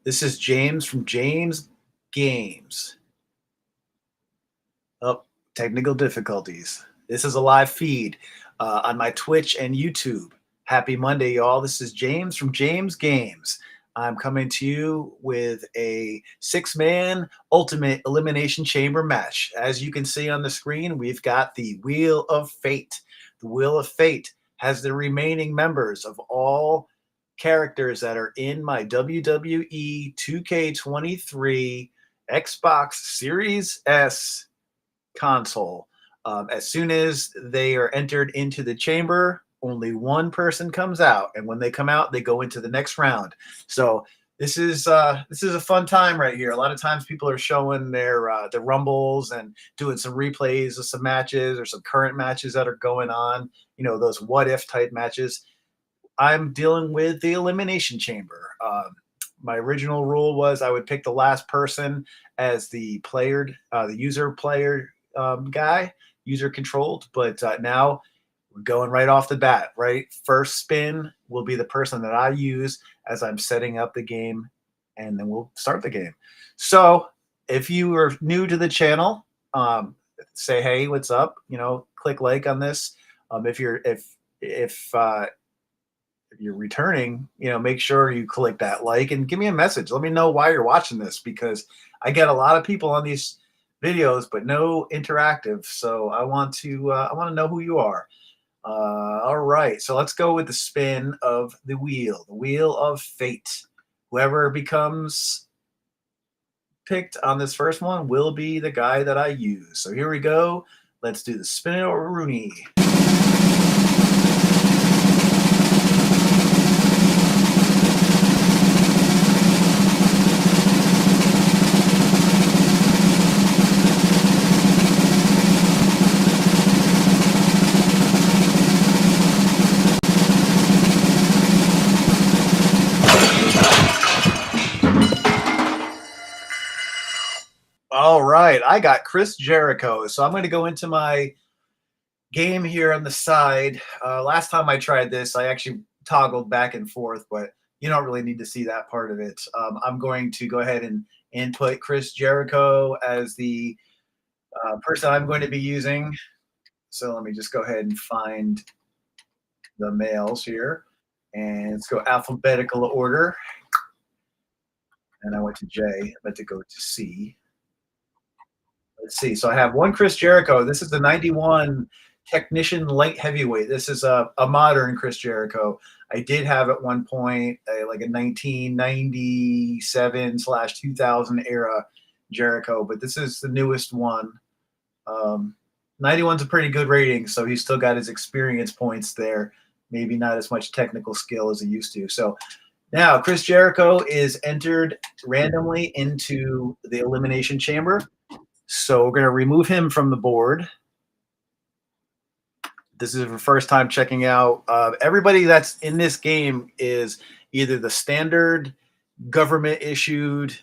This is James from Jamez Gamez. Oh, technical difficulties. This is a live feed on my Twitch and YouTube. Happy Monday, y'all. This is James from Jamez Gamez. I'm coming to you with a 6-man ultimate elimination chamber match. As you can see on the screen, we've got the Wheel of Fate. The Wheel of Fate has the remaining members of all characters that are in my WWE 2K23 Xbox Series S console. As soon as they are entered into the chamber, only one person comes out, and when they come out, they go into the next round. So this is a fun time right here. A lot of times people are showing their rumbles and doing some replays of some matches or some current matches that are going on. You know, those what if type matches. I'm dealing with the Elimination Chamber. My original rule was I would pick the last person as the user player guy, user controlled. But now we're going right off the bat, right? First spin will be the person that I use as I'm setting up the game, and then we'll start the game. So if you are new to the channel, say, hey, what's up? You know, click like on this. If you're returning, you know, make sure you click that like and give me a message. Let me know why you're watching this, because I get a lot of people on these videos, but no interactive. So I want to know who you are. All right, so let's go with the spin of the Wheel of Fate. Whoever becomes picked on this first one will be the guy that I use. So here we go. Let's do the spin or Rooney. All right, I got Chris Jericho. So I'm going to go into my game here on the side. Last time I tried this, I actually toggled back and forth, but you don't really need to see that part of it. I'm going to go ahead and input Chris Jericho as the person I'm going to be using. So let me just go ahead and find the males here. And let's go alphabetical order. And I went to J. I meant to go to C. Let's see. So I have one Chris Jericho. This is the 91 Technician Light Heavyweight. This is a modern Chris Jericho. I did have at one point like a 1997/2000 era Jericho, but this is the newest one. 91's a pretty good rating, so he's still got his experience points there. Maybe not as much technical skill as he used to. So now Chris Jericho is entered randomly into the Elimination Chamber. So we're going to remove him from the board. This is the first time checking out. Everybody that's in this game is either the standard government-issued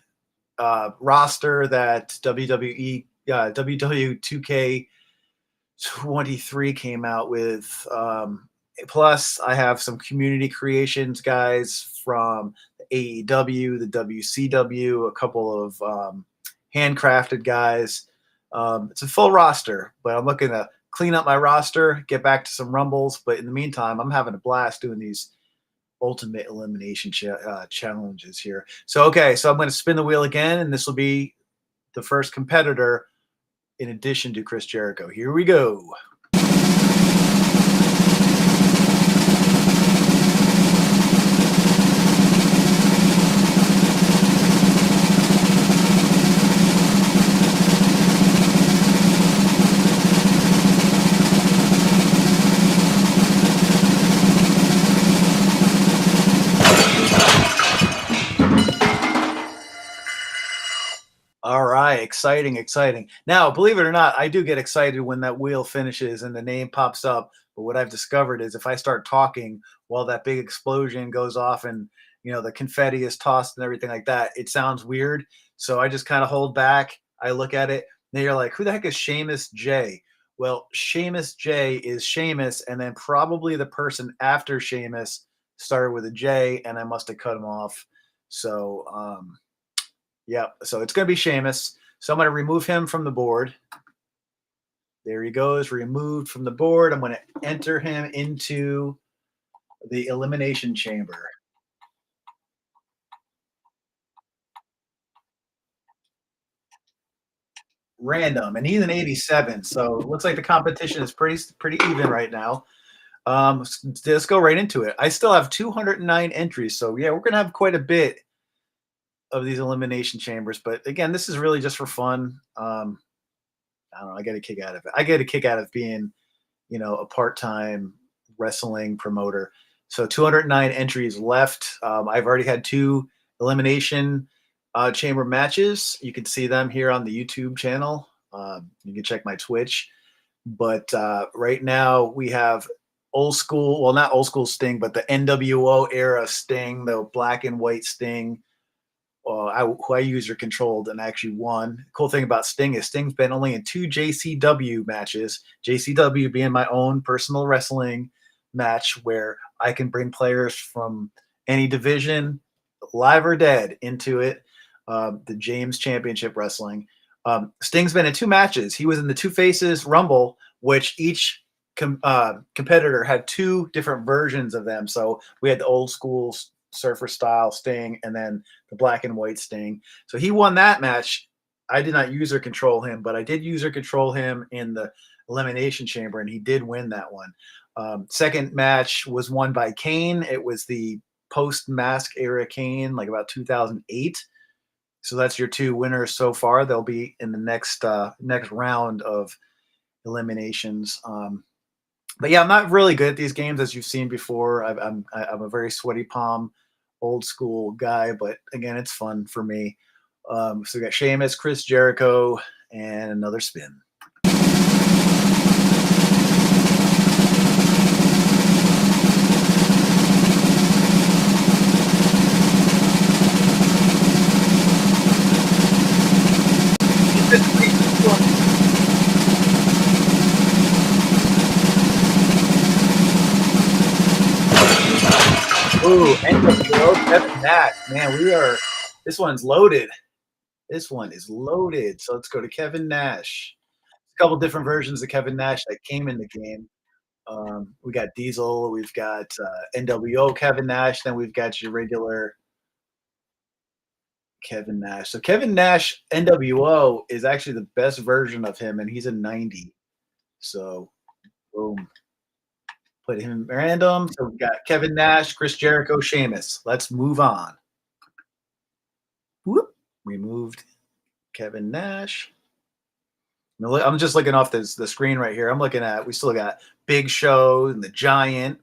roster that WWE 2K23 came out with. Plus, I have some community creations guys from the AEW, the WCW, a couple of handcrafted guys. It's a full roster, but I'm looking to clean up my roster, get back to some rumbles. But in the meantime, I'm having a blast doing these ultimate elimination challenges here. So, okay, so I'm going to spin the wheel again, and this will be the first competitor in addition to Chris Jericho. Here we go. All right, exciting, exciting. Now, believe it or not, I do get excited when that wheel finishes and the name pops up. But what I've discovered is if I start talking while that big explosion goes off and, you know, the confetti is tossed and everything like that, it sounds weird. So I just kind of hold back. I look at it, and you're like, who the heck is Sheamus J? Well, Sheamus J is Sheamus, and then probably the person after Sheamus started with a J, and I must have cut him off. So yeah, so it's going to be Sheamus. So I'm going to remove him from the board. There he goes, removed from the board. I'm going to enter him into the Elimination Chamber. Random, and he's an 87, so it looks like the competition is pretty even right now. Let's go right into it. I still have 209 entries, so yeah, we're gonna have quite a bit of these elimination chambers. But again, this is really just for fun. I don't know. I get a kick out of it. I get a kick out of being, a part-time wrestling promoter. So 209 entries left. I've already had two elimination chamber matches. You can see them here on the YouTube channel. You can check my Twitch. But right now we have old school, well, not old school Sting, but the NWO era Sting, the black and white Sting, who I user controlled and actually won. Cool thing about Sting is Sting's been only in two JCW matches, JCW being my own personal wrestling match where I can bring players from any division, live or dead, into it. The James Championship Wrestling. Sting's been in two matches. He was in the Two Faces Rumble, which each competitor had two different versions of them. So we had the old school surfer style Sting and then the black and white Sting. So he won that match. I did not user control him, but I did user control him in the Elimination Chamber, and he did win that one. Second match was won by Kane. It was the post-mask era Kane, like about 2008. So that's your two winners so far. They'll be in the next round of eliminations. But yeah, I'm not really good at these games, as you've seen before. I'm a very sweaty palm, old school guy, but again, it's fun for me. So we got Sheamus, Chris Jericho, and another spin. Ooh, NWO, Kevin Nash. Man, this one's loaded. This one is loaded. So let's go to Kevin Nash. A couple different versions of Kevin Nash that came in the game. We got Diesel, we've got NWO Kevin Nash, then we've got your regular Kevin Nash. So Kevin Nash NWO is actually the best version of him, and he's a 90. So boom. Put him random. So we've got Kevin Nash, Chris Jericho, Sheamus. Let's move on. Whoop. Removed Kevin Nash. I'm just looking off the screen right here. I'm looking at, we still got Big Show and the Giant.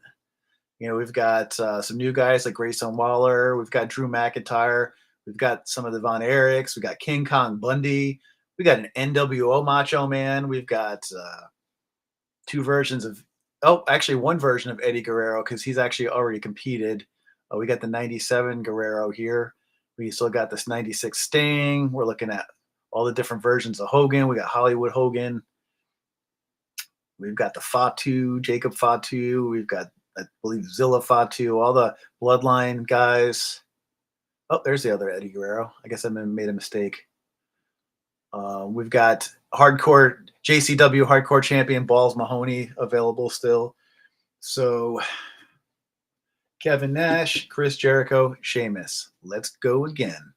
We've got some new guys like Grayson Waller. We've got Drew McIntyre. We've got some of the Von Erichs. We got King Kong Bundy. We got an NWO Macho Man. We've got two versions of, actually one version of Eddie Guerrero because he's actually already competed. We got the 97 Guerrero here. We still got this 96 Sting. We're looking at all the different versions of Hogan. We got Hollywood Hogan. We've got the Fatu, Jacob Fatu. We've got, I believe, Zilla Fatu, all the Bloodline guys. Oh, there's the other Eddie Guerrero. I guess I made a mistake. We've got hardcore JCW hardcore champion Balls Mahoney available still. So Kevin Nash, Chris Jericho, Sheamus. Let's go again.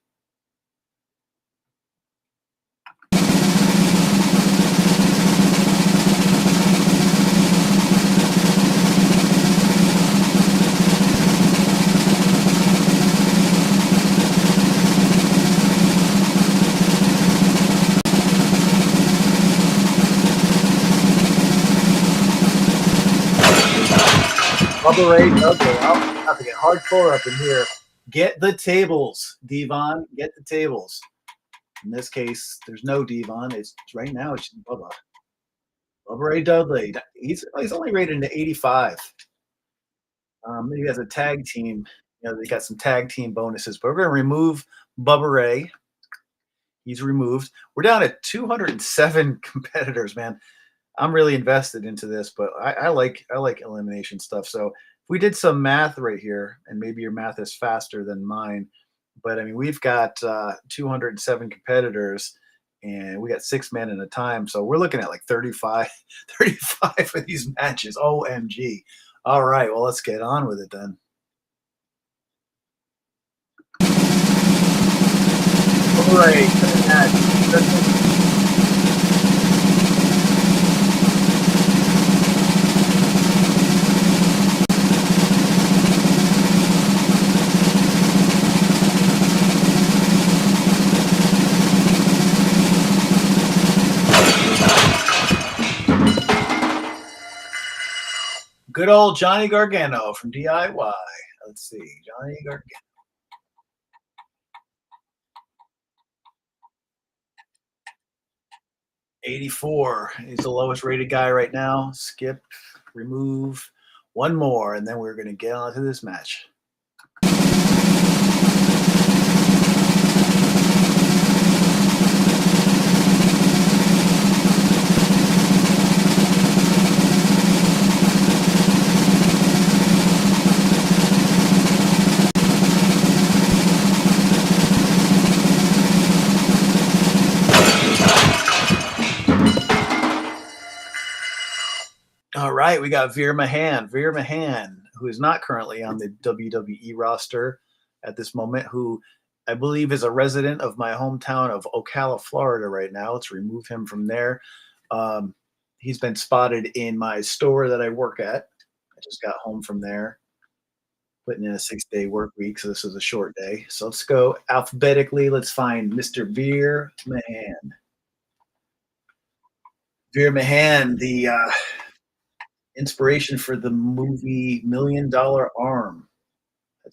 Bubba Ray Dudley. I'm about to get hardcore up in here. Get the tables, Devon. Get the tables. In this case, there's no Devon. It's right now. It's Bubba. Bubba Ray Dudley. He's only rated into 85. He has a tag team. They got some tag team bonuses. But we're going to remove Bubba Ray. He's removed. We're down to 207 competitors, man. I'm really invested into this, but I like elimination stuff. So if we did some math right here, and maybe your math is faster than mine, But I mean, we've got 207 competitors, and we got 6 men at a time. So we're looking at like 35, 35 of these matches. OMG. All right. Well, let's get on with it then. All right. Good old Johnny Gargano from DIY. Let's see. Johnny Gargano. 84. He's the lowest rated guy right now. Skip, remove, one more, and then we're going to get on to this match. All right, we got Veer Mahan. Veer Mahan, who is not currently on the WWE roster at this moment, who I believe is a resident of my hometown of Ocala, Florida right now. Let's remove him from there. He's been spotted in my store that I work at. I just got home from there, putting in a 6-day work week, so this is a short day. So let's go alphabetically. Let's find Mr. Veer Mahan. Veer Mahan, the inspiration for the movie $1 Million Arm.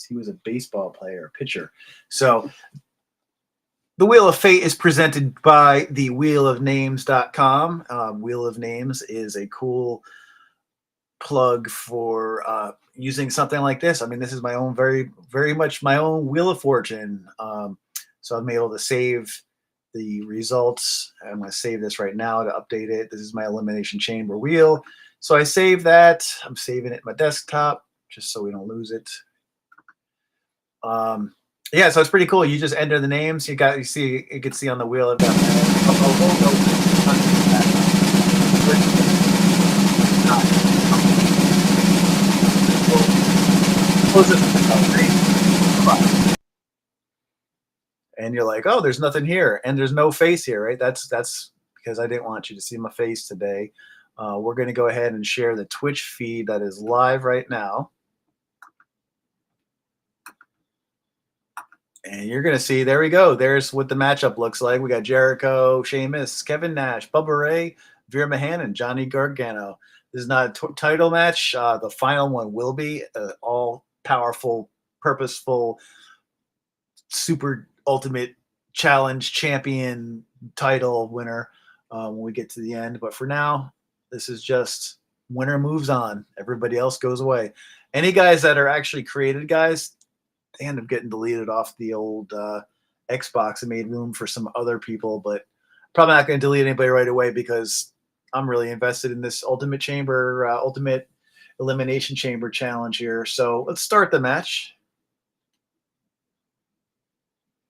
He was a baseball player, pitcher. So the Wheel of Fate is presented by the wheelofnames.com. Wheel of Names is a cool plug for using something like this. I mean, this is my own, very, very much my own Wheel of Fortune. So I'm able to save the results. I'm going to save this right now to update it. This is my Elimination Chamber wheel. So I save that. I'm saving it in my desktop just so we don't lose it. Yeah, so it's pretty cool. You just enter the names. You can see on the wheel of that. And you're like, oh, there's nothing here, and there's no face here, right? That's because I didn't want you to see my face today. We're going to go ahead and share the Twitch feed that is live right now. And you're going to see, there we go. There's what the matchup looks like. We got Jericho, Sheamus, Kevin Nash, Bubba Ray, Veer Mahan, and Johnny Gargano. This is not a title match. The final one will be an all-powerful, purposeful, super ultimate challenge champion title winner when we get to the end. But for now, this is just winner moves on. Everybody else goes away. Any guys that are actually created guys, they end up getting deleted off the old Xbox and made room for some other people, but probably not going to delete anybody right away because I'm really invested in this Ultimate Elimination Chamber challenge here. So let's start the match.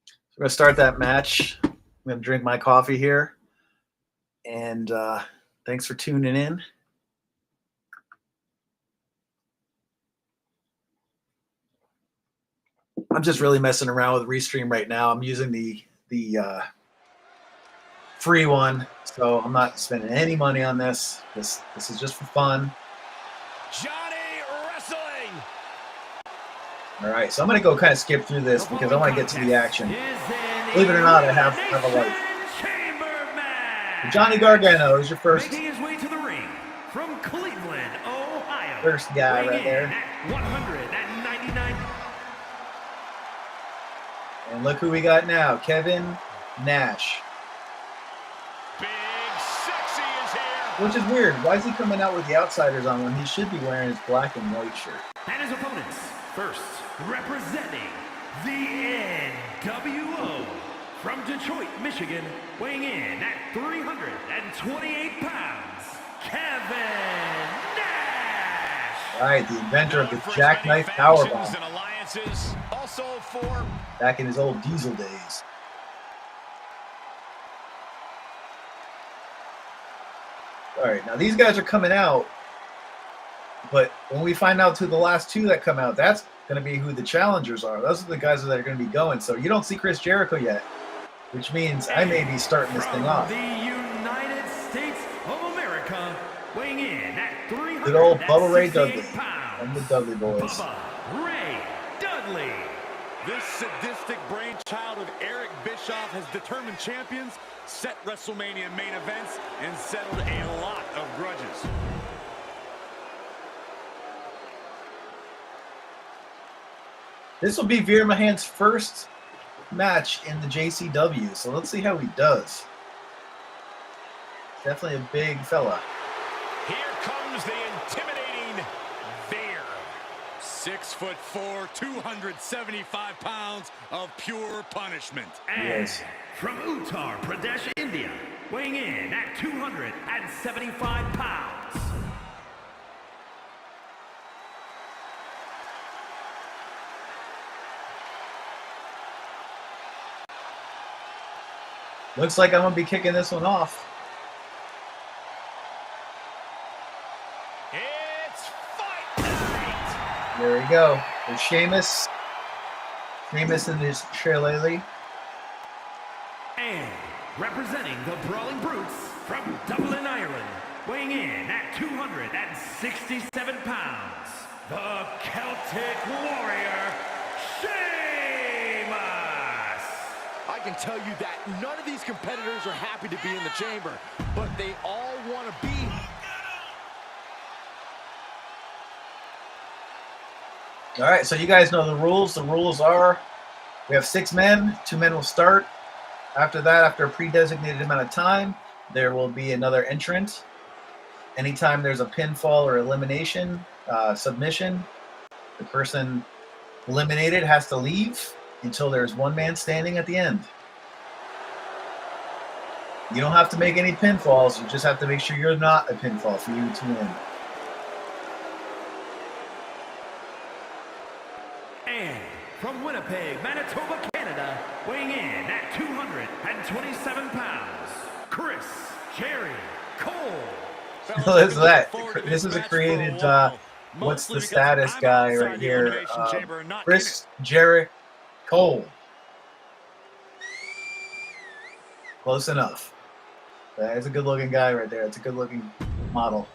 So we're going to start that match. I'm going to drink my coffee here. And thanks for tuning in. I'm just really messing around with Restream right now. I'm using the free one, so I'm not spending any money on this. This is just for fun. Johnny Wrestling. All right, so I'm going to go kind of skip through this because I want to get to the action. Believe it or not, I have a life. Johnny Gargano is your first. Making his way to the ring from Cleveland, Ohio. First guy right there. 199. And look who we got now, Kevin Nash. Big Sexy is here. Which is weird. Why is he coming out with the Outsiders on when he should be wearing his black and white shirt? And his opponents, first representing the NWO from Detroit, Michigan, weighing in at 328 pounds, Kevin Nash. All right, the inventor of the jackknife powerbomb. Back in his old Diesel days. All right, now these guys are coming out, but when we find out who the last two that come out, that's going to be who the challengers are. Those are the guys that are going to be going. So you don't see Chris Jericho yet, which means I may be starting this thing off. The United States of America, weighing in at 300. Good old Bubba Ray Dudley and the Dudley Boys. Bubba Ray Dudley. This sadistic brainchild of Eric Bischoff has determined champions, set WrestleMania main events, and settled a lot of grudges. This will be Veer Mahan's first match in the JCW, so let's see how he does. Definitely a big fella. Here comes the intimidating Veer. 6'4", 275 pounds of pure punishment. And Yes. from Uttar Pradesh, India, weighing in at 275 pounds. Looks like I'm going to be kicking this one off. It's fight night! There we go. There's Sheamus. Sheamus and his shillelagh. And representing the Brawling Brutes from Dublin, Ireland, weighing in at 267 pounds, the Celtic Warrior, Sheamus! I can tell you that none of these competitors are happy to be in the chamber, but they all want to be. All right, so you guys know the rules. The rules are we have 6 men. 2 men will start. After that, after a pre-designated amount of time, there will be another entrant. Anytime there's a pinfall or elimination, submission, the person eliminated has to leave until there's 1 man standing at the end. You don't have to make any pinfalls. You just have to make sure you're not a pinfall for you to win. And from Winnipeg, Manitoba, Canada, weighing in at 227 pounds, Chris Jerry Cole. Listen to that. This is a created, what's the status guy right here? Chris Jerry Cole. Close enough. That's a good looking guy right there. It's a good looking model.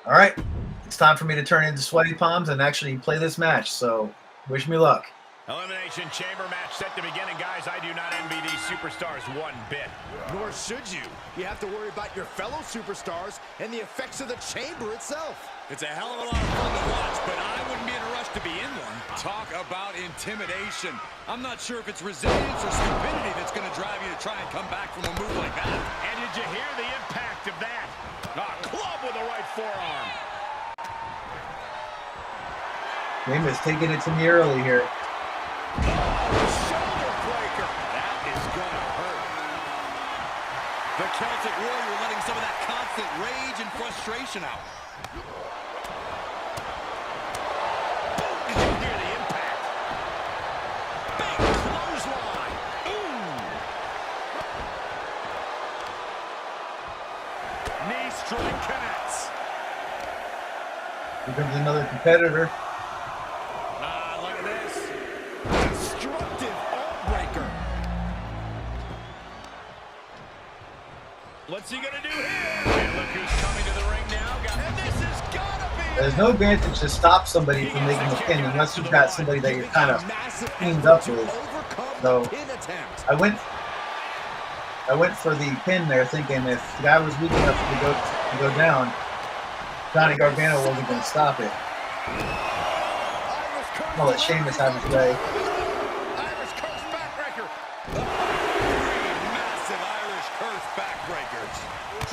All right. It's time for me to turn into sweaty palms and actually play this match. So wish me luck. Elimination Chamber match set to begin, and guys, I do not envy these superstars one bit. Nor should you. You have to worry about your fellow superstars and the effects of the chamber itself. It's a hell of a lot of fun to watch, but I wouldn't be in a rush to be in one. Talk about intimidation. I'm not sure if it's resilience or stupidity that's going to drive you to try and come back from a move like that. And did you hear the impact of that? A club with the right forearm. Jamez taking it to me early here. Shoulder breaker. That is gonna hurt. The Celtic Warrior letting some of that constant rage and frustration out. Did you hear the impact? Big clothesline. Ooh. Knee strike connects. Here comes another competitor. Look at this. Destructive arm breaker. What's he gonna do here? And look who's coming to the ring now, guys. And this has gotta be. There's no advantage to stop somebody from making a pin unless you've got somebody that you're kind of teamed up with. So I went for the pin there, thinking if the guy was weak enough to go down, Johnny Gargano wasn't going to stop it. I'm gonna let Sheamus have his way. Irish curse backbreaker. Massive Irish curse backbreakers.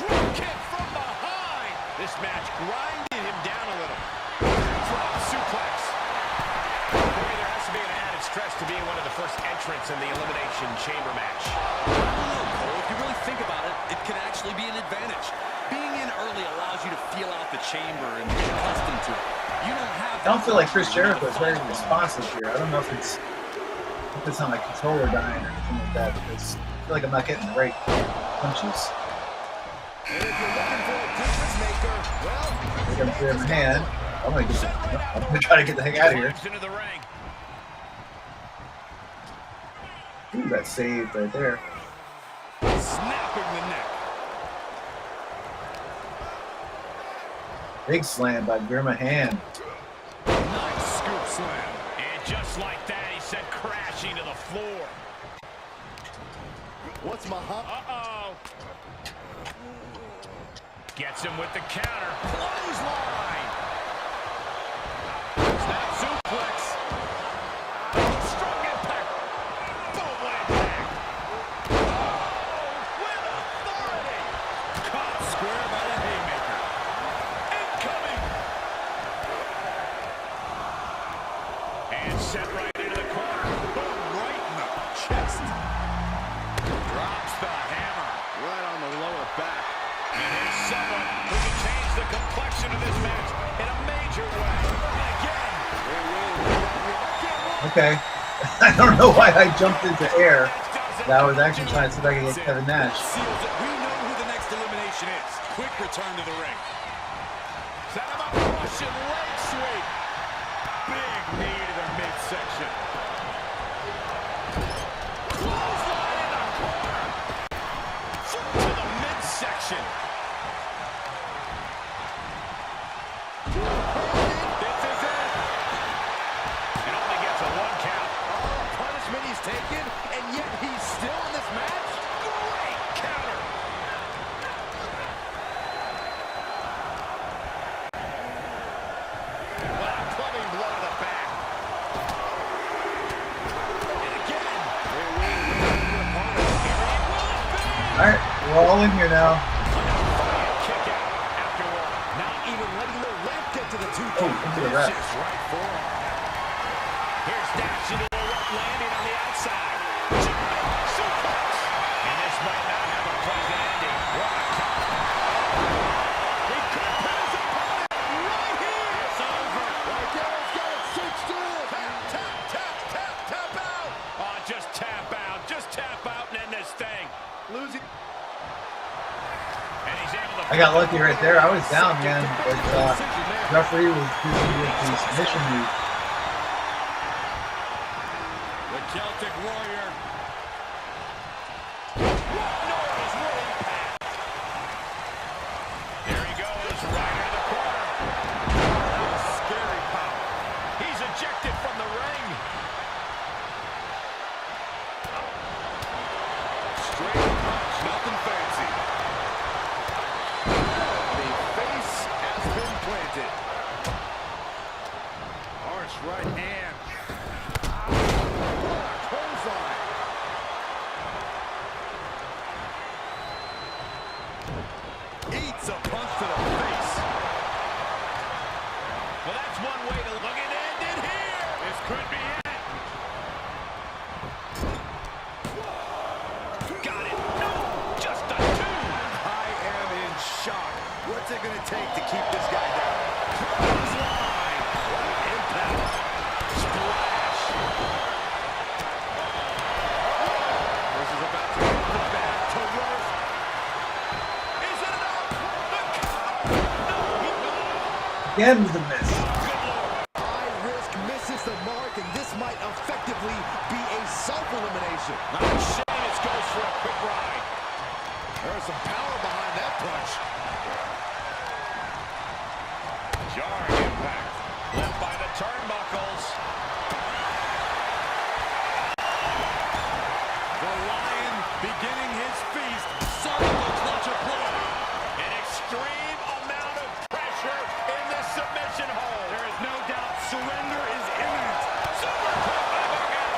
Drop kick from behind. This match grinded him down a little. Drop suplex. There has to be an added stress to be being one of the first entrants in the Elimination Chamber match? I don't know, Cole. If you really think about it, it could actually be an advantage. Being in early allows you to feel out the chamber and get accustomed to it. You don't have. I don't feel like Chris Jericho is very responsive here. I don't know if it's on my controller dying or anything like that, because I feel like I'm not getting the right punches. And if you're looking for a difference maker, well, I got a clear my hand. I'm gonna try to get the heck out of here. into the ring. Ooh, that saved right there. Snapping the neck. Big slam by Grima Hand. Nice scoop slam. And just like that, he sent crashing to the floor. What's Uh-oh. Gets him with the counter. Clothesline. Snap suplex. Strong impact. Boom, impact. Oh, with authority. Caught square by the haymaker. Incoming. And set right into the corner. Boom, right in the chest. Drops the hammer. Right on the lower back. And here's someone who can change the complexion of this match in a major way. And again. Okay. I don't know why I jumped into air. I was actually trying to see if I could get Kevin Nash. We know who the next elimination is. Quick return to the ring. Set him up, Russian leg sweep. Big knee to the midsection. Clothesline in the corner. Foot to the midsection. This is it. It only gets a 1 count. Oh, punishment he's taken, and yet he's still in this match. Great counter. Wow, clubbing blow to the back. And again. All right, we're all in here now. Kick out after one. Not even letting the ref get to the 2 Oh, into the ref. Vicious right forearm. Here's Nash into a rough landing on the outside. Suplex. And this might not have a pleasant ending. What a counter. He could put his opponent right here. It's over. Right there, he's got it cinched in. Tap out. Oh, just tap out. Just tap out and end this thing. Losing. And he's able to. I got lucky right there. I was down, man. But referee was doing the submission move. The Celtic Warrior. Noise will impact. There he goes, right into the corner. Scary power. He's ejected from the ring. Straight punch, nothing fancy. The face has been planted. Arch right hand. Clothesline. Eats a punch to the face. Well, that's one way to look at it. Ended here. This could be it. Got it. No, just a 2. I am in shock. What's it going to take to keep this guy down? Clothesline. Impact. Splash. This is about to go from bad to worse. Is it enough? The cover. No, he Again with the miss. High risk misses the mark, and this might effectively be a self-elimination. Sheamus goes for a quick ride. There's some power behind that punch. Jarring impact. Left by the turnbuckles. The Lion beginning his feast. Surgical clutch applied. An extreme amount of pressure in this submission hold. There is no doubt surrender is imminent. Super kick by Morgan.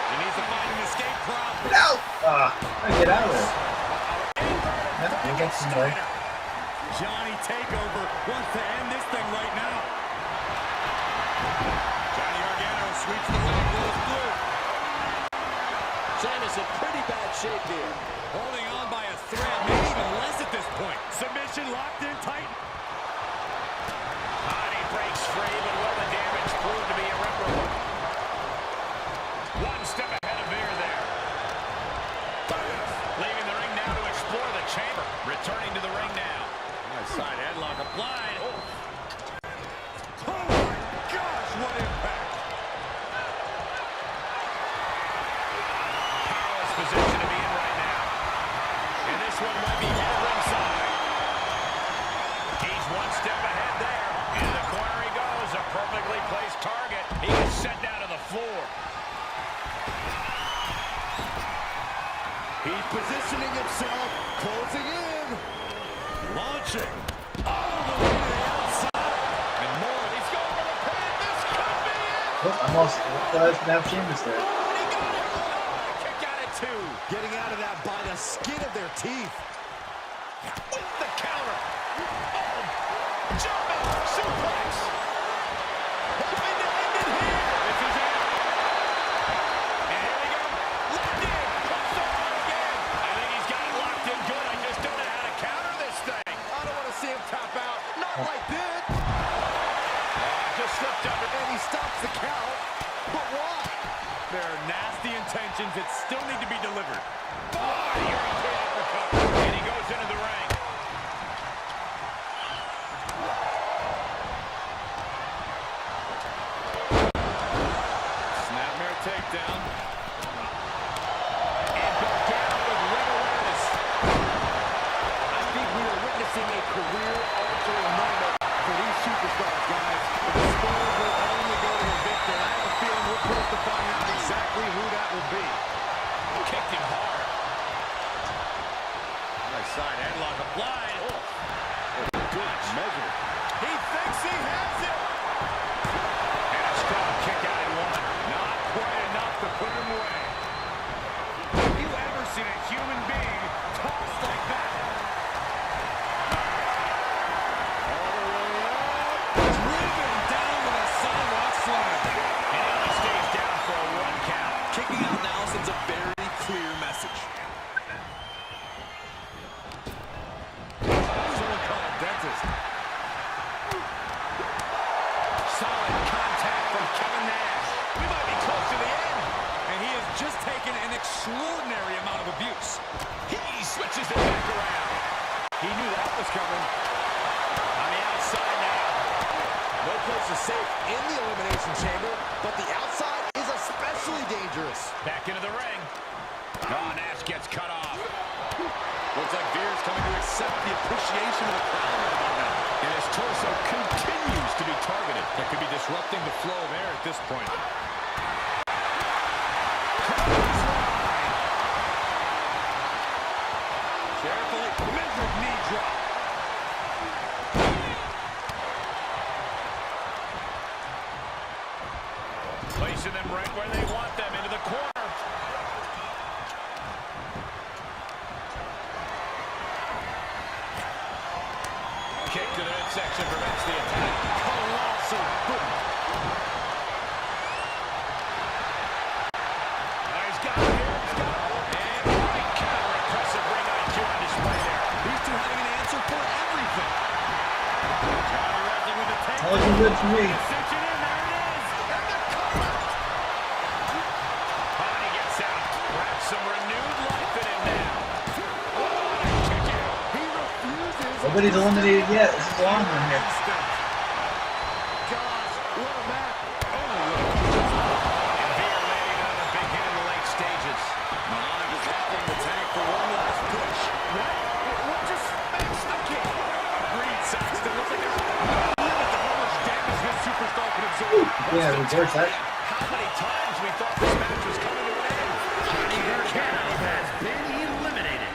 He needs to find an escape route. Get out! I get out of there. Yep, we'll get some way. Johnny Takeover wants to end this thing right now. sweeps the leg, goes through. Jamez in pretty bad shape here. Holding on by a thread, maybe even less at this point. Submission locked in tight. He breaks free, but will the damage prove to be irreparable? One step ahead of Veer there. Leaving the ring now to explore the chamber. Returning to the ring now. Nice side headlock applied. Oh my gosh, what impact. Powerless position to be in right now. And this one might be at ringside. He's one step ahead there. Into the corner he goes. A perfectly placed target. He is sent down to the floor. He's positioning himself, closing in. Launching. All the way to the outside. And more. He's going for the pin. This could be it. Oh, almost. Let's have Sheamus there. And he got it. Oh, kick out at two. Getting out of that by the skin of their teeth. With the counter. Oh, jumping suplex. Hoping to end it here. This is it. And here we go. Locked in. Puts the arm again. I think he's got it locked in good. I just don't know how to counter this thing. I don't want to see him tap out. Not like this. Just slipped under. And he stops the count. But why? There are nasty intentions that still need to be delivered. European uppercut. And he goes into the ring. Snapmare takedown. And goes down with ring awareness. I think we are witnessing a career-altering moment for these superstars, guys. The spoils will only go to the victor. I have a feeling we're close to finding out exactly who that will be. Kicked him hard. Nice side headlock applied. Oh. Good Measure. He thinks he has it. And a strong kick out at one. Not quite enough to put him away. Have you ever seen a human being tossed like that? All the way up. Driven down with a sidewalk slam. And he only stays down for a 1 count. Kicking out now sends a very clear message. Someone call a dentist. Solid contact from Kevin Nash. We might be close to the end. And he has just taken an extraordinary amount of abuse. He switches it back around. He knew that was coming. On the outside now. No place is safe in the Elimination Chamber, but the outside is especially dangerous. Back into the ring. Oh, Nash gets cut off. Looks like Veer's coming to accept the appreciation of the crowd right about now. And his torso continues to be targeted. That could be disrupting the flow of air at this point. Carefully, measured knee drop. Placing them right where they want them, into the corner. Kick to the midsection prevents the attack. Colossal boot. He's got it here. He's got it. And right counter. Impressive ring IQ on display there. These two having an answer for everything. Johnny wrestling with the take. That looking good to me. Cinch it in, there it is. And the cover. He gets out. Perhaps some renewed life in him now. Oh, nice kick out. He refuses. Nobody's eliminated yet. This is a long one here. Gosh, what a match. And Veer landing another big hit in the late stages. Mahana just offering the tank for one last push. What just smashed the kick? Agreed, Saxton. Looks like there's no limit to how much damage this superstar can absorb. Yeah, reverse that. How many times we thought this match was coming to an end? Johnny Gargano has been eliminated.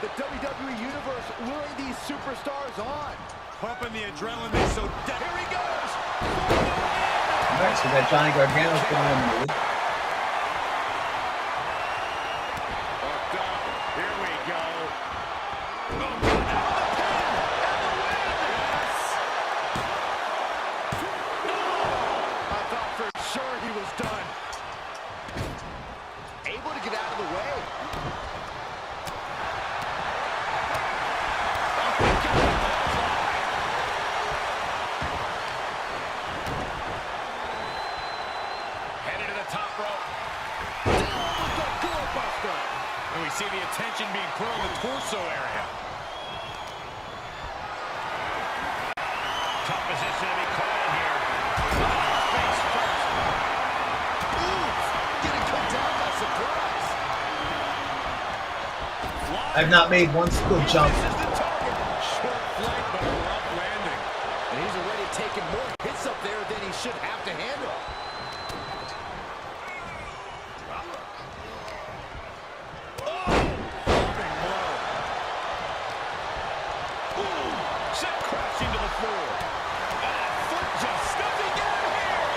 The WWE Universe luring these superstars on. Pumping the adrenaline they so Here he goes. All right, so we got Johnny Gargano's been eliminated. Hooked up. Here we go. I thought for sure he was And we see the attention being put on the torso area. Tough position to be caught in here. Face first. Ooh, getting cut down by surprise. I've not made one single jump. Misses the target. Short flight, but a rough landing. And he's already taken more hits up there than he should have to handle. Sent crashing to the floor. Foot just nothing out here.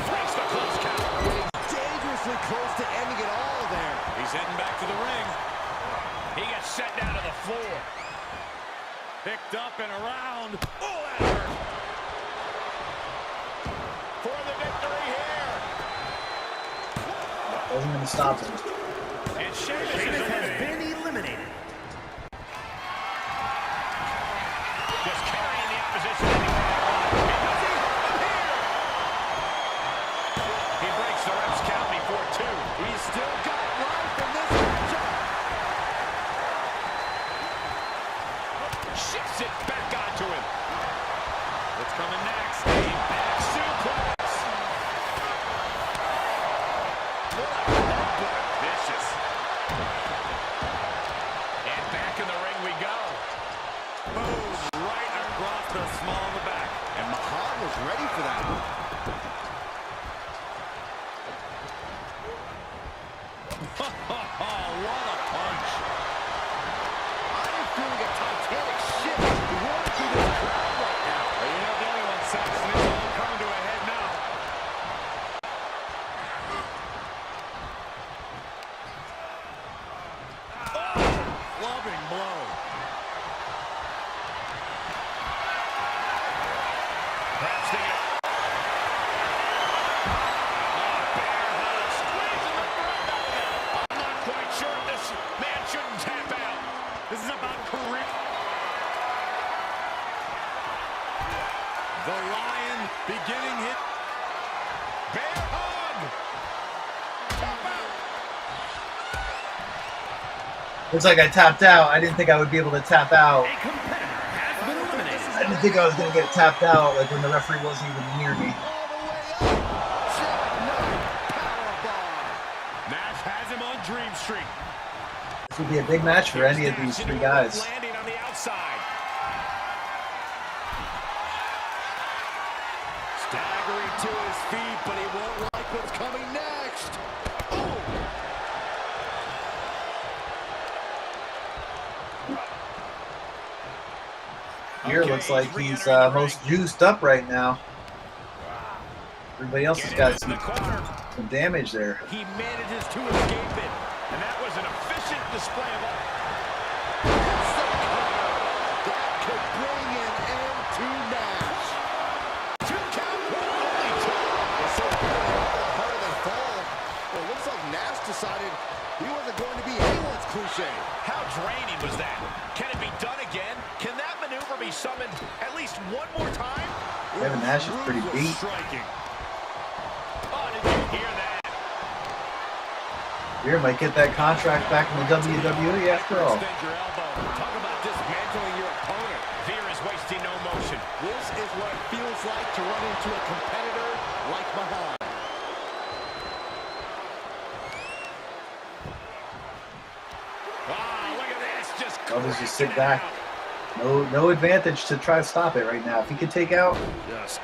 Breaks the close count. Getting dangerously close to ending it all there. He's heading back to the ring. He gets set down to the floor. Picked up and around. Oh, that hurt. For the victory here. Wasn't going to stop him. And Sheamus has been eliminated. just carrying the opposition anywhere. Because he's here. He breaks the ref's count before 2. He's still got life in this matchup. Shifts it back onto him. What's coming next? A back suplex. What a headbutt. Vicious. And back in the ring we go. Boom. Right across the small of the back. And Mahan was ready for that. What a punch. I am feeling a titanic shift going through this crowd right now. Well, you're not the only one, Saxton. It's all coming to a head now. Oh, loving blow. Perhaps the bear hug, squeezing the throat out of it. I'm not quite sure if this man shouldn't tap out. This is about career. The Lion beginning hit. Bear hug. Tap out. Looks like I tapped out. I didn't think I would be able to tap out. A competitor has been eliminated. I didn't think I was going to get tapped out like when the referee wasn't even near me. All the way up. Jackknife powerbomb. Nash has him on Dream Street. This would be a big match for any of these three guys. Landing on the outside. Staggering to his feet, but he won't like what's coming next. Oh! Here Okay, looks like he's he's re-entering the most ring. juiced up right now. Everybody else has Get got into the corner. some damage there. He manages to escape it. And that was an efficient display of art. That could bring an end to Nash. 2 count. Only 2. It's so harder than fall. Well, it looks like Nash decided he wasn't going to be anyone's cliche. How draining was that? Can it be done again? Can that maneuver be summoned at least one more time? Kevin Nash is pretty beat. Striking. Oh, did you hear that? Here might get that contract back in the WWE after all. Extend your elbow. Talk about dismantling your opponent. Fear is wasting no motion. This is what it feels like to run into a competitor like Mahan. Ah, look at this. Just Others just sit back. No advantage to try to stop it right now. If he could take out, Just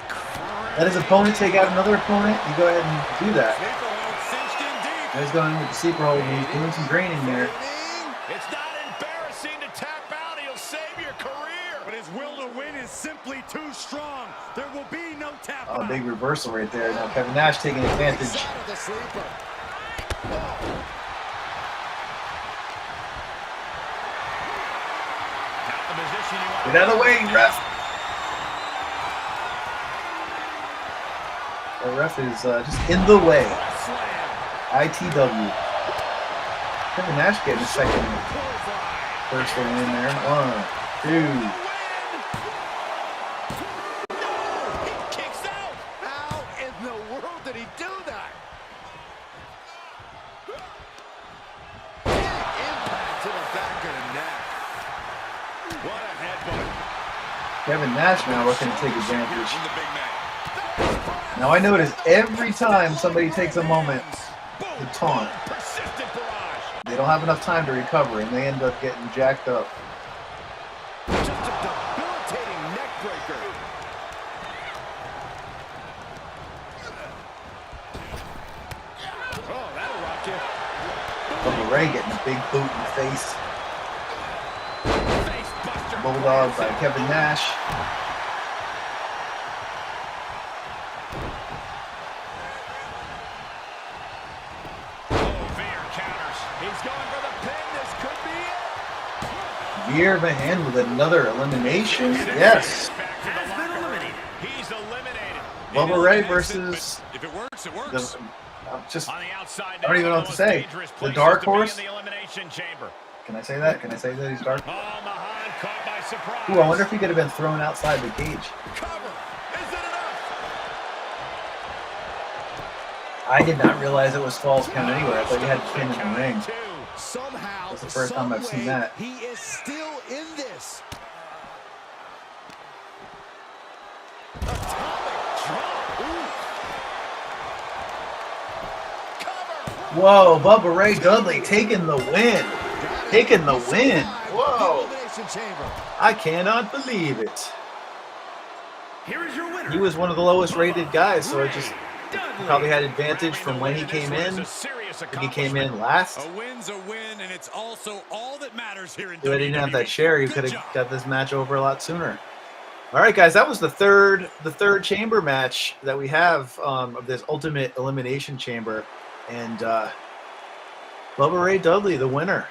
let his opponent take out another opponent, you go ahead and do that. Sleeper hold cinched in deep. He's going with the sleeper hold and he's doing some draining there. It's not embarrassing to tap out. He'll save your career. But his will to win is simply too strong. There will be no tap Oh, out. big reversal right there. Now Kevin Nash taking advantage. Shot of the sleeper. Not the position you want. Get out of the way, ref. The ref is just in the way. Slam. ITW. Kevin Nash getting a second first one in there. 1, 2. No, he kicks out. How in the world did he do that? Kevin Nash now looking to take advantage. In the big man. Now I notice every time somebody takes a moment to taunt, Persistent barrage. they don't have enough time to recover, and they end up getting jacked up. Just a debilitating neck breaker. Oh, that'll rock you. Bubba Ray getting a big boot in the face. Face buster. Bulldog by Kevin Nash. Oh, Veer counters. He's going for the pin. This could be it. Veer Mahan with another elimination. Yes. Back to the locker. He's eliminated. Bubba Ray versus If it works, it works. the, I'm just, On the outside, I don't even know what to say. dangerous The places dark to be in horse? the elimination chamber. can I say that? Can I say that he's dark? Oh, Mahan caught by surprise. Ooh, I wonder if he could have been thrown outside the cage. Cover. Is it enough? I did not realize it was falls count anywhere. I thought you had to pin in the ring. Two. Somehow, That's the first time I've seen that. He is still in this. Atomic drop. Ooh. Cover. Whoa, Bubba Ray Dudley taking the win. Taking the win. Whoa. Elimination chamber. I cannot believe it. Here is your winner. He was one of the lowest rated guys, so I just Dudley. probably had advantage from when he came in. A serious I think he came in last. A win's a win, and it's also all that matters here in If I didn't have that WWE. share, he Good could have job. got this match over a lot sooner. All right, guys, that was the third chamber match that we have of this Ultimate Elimination Chamber, and Bubba Ray Dudley, the winner.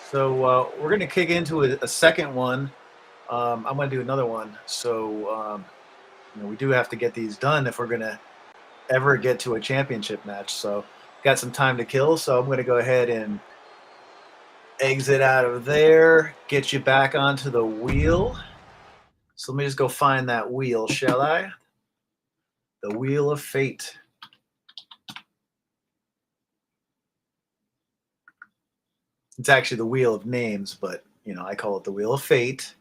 So we're gonna kick into a second one. I'm gonna do another one. So we do have to get these done if we're gonna ever get to a championship match. So got some time to kill. So I'm gonna go ahead and exit out of there, get you back onto the wheel. So let me just go find that wheel, shall I? The Wheel of Fate. It's actually the Wheel of Names, but I call it the Wheel of Fate.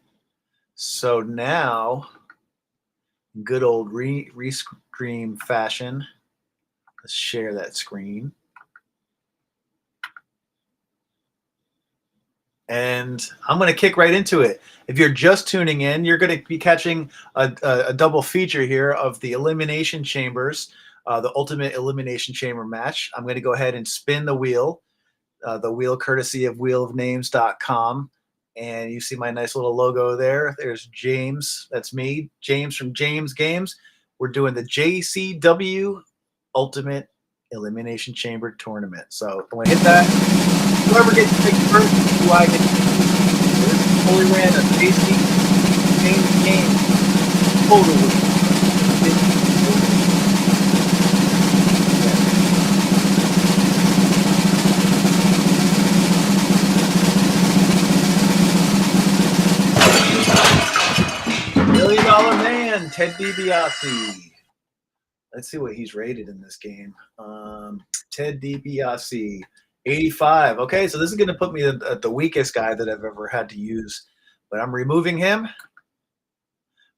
So now, good old Restream fashion, let's share that screen. And I'm going to kick right into it. If you're just tuning in, you're going to be catching a double feature here of the Elimination Chambers, the Ultimate Elimination Chamber match. I'm going to go ahead and spin the wheel courtesy of wheelofnames.com. And you see my nice little logo there. There's James. That's me, James from Jamez Gamez. We're doing the JCW Ultimate Elimination Chamber Tournament. So I'm going to hit that. Whoever gets picked first, who I get. This is fully ran a JC Jamez Gamez. Totally. $1 Million Man, Ted DiBiase. Let's see what he's rated in this game. Ted DiBiase, 85. Okay, so this is going to put me at the weakest guy that I've ever had to use. But I'm removing him. I'm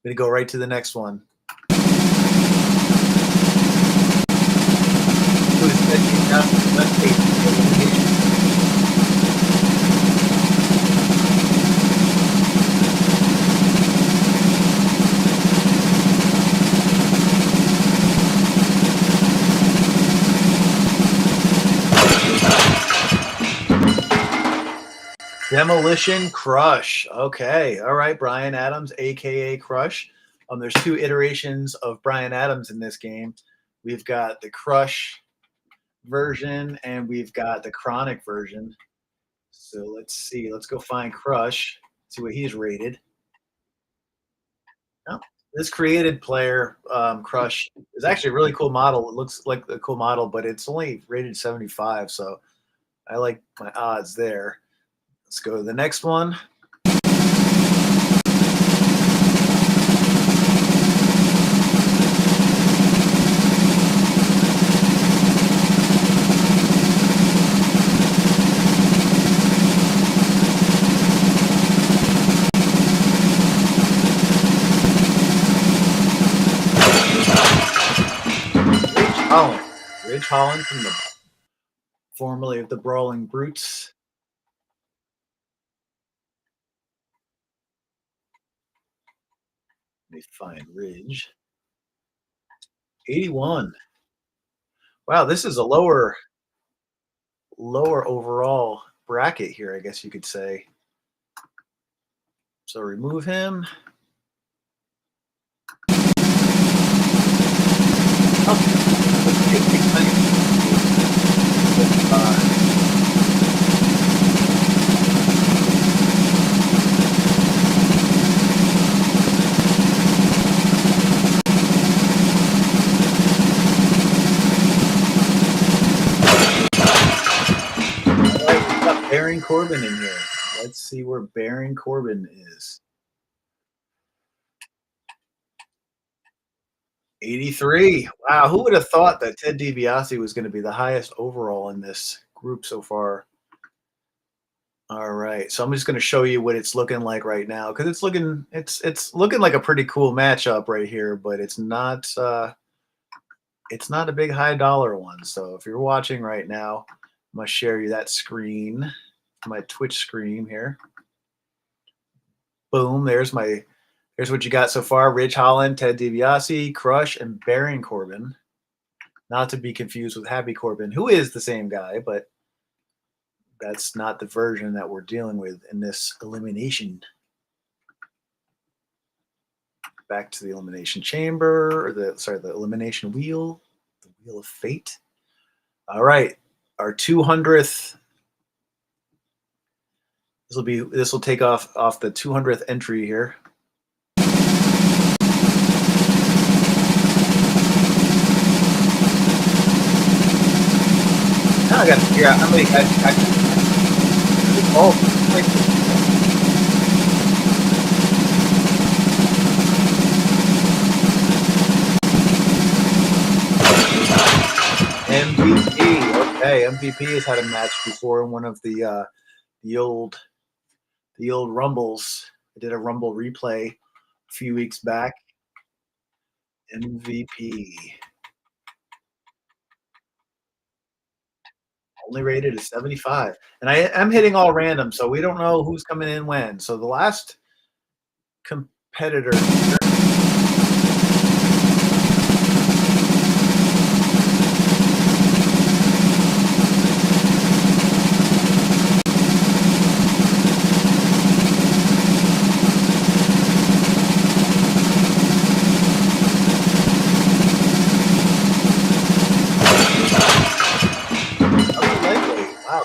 going to go right to the next one. Who's Ted DiBiase? Let's see. Demolition Crush. Okay. All right. Brian Adams, a.k.a. Crush. There's two iterations of Brian Adams in this game. We've got the Crush version and we've got the Chronic version. So let's see. Let's go find Crush, see what he's rated. Oh, this created player, Crush, is actually a really cool model. It looks like a cool model, but it's only rated 75. So I like my odds there. Let's go to the next one. Holland. Ridge Holland from the formerly of the Brawling Brutes. Let me find Ridge. 81. Wow, this is a lower overall bracket here, I guess you could say. So remove him. Baron Corbin in here. Let's see where Baron Corbin is. 83. Wow, who would have thought that Ted DiBiase was going to be the highest overall in this group so far? All right, so I'm just going to show you what it's looking like right now because it's looking like a pretty cool matchup right here, but it's not a big high dollar one. So if you're watching right now, I'm going to share you that screen, my Twitch screen here. Boom, here's what you got so far. Ridge Holland, Ted DiBiase, Crush, and Baron Corbin. Not to be confused with Happy Corbin, who is the same guy, but that's not the version that we're dealing with in this elimination. Back to the elimination chamber, or the elimination wheel, the wheel of fate. All right, our 200th. This will take off the 200th entry here. Now I got to figure out how many guys actually. Oh, MVP. Okay, MVP has had a match before in one of the old Rumbles. I did a Rumble replay a few weeks back. MVP. Only rated is 75. And I'm hitting all random, so we don't know who's coming in when. So the last competitor.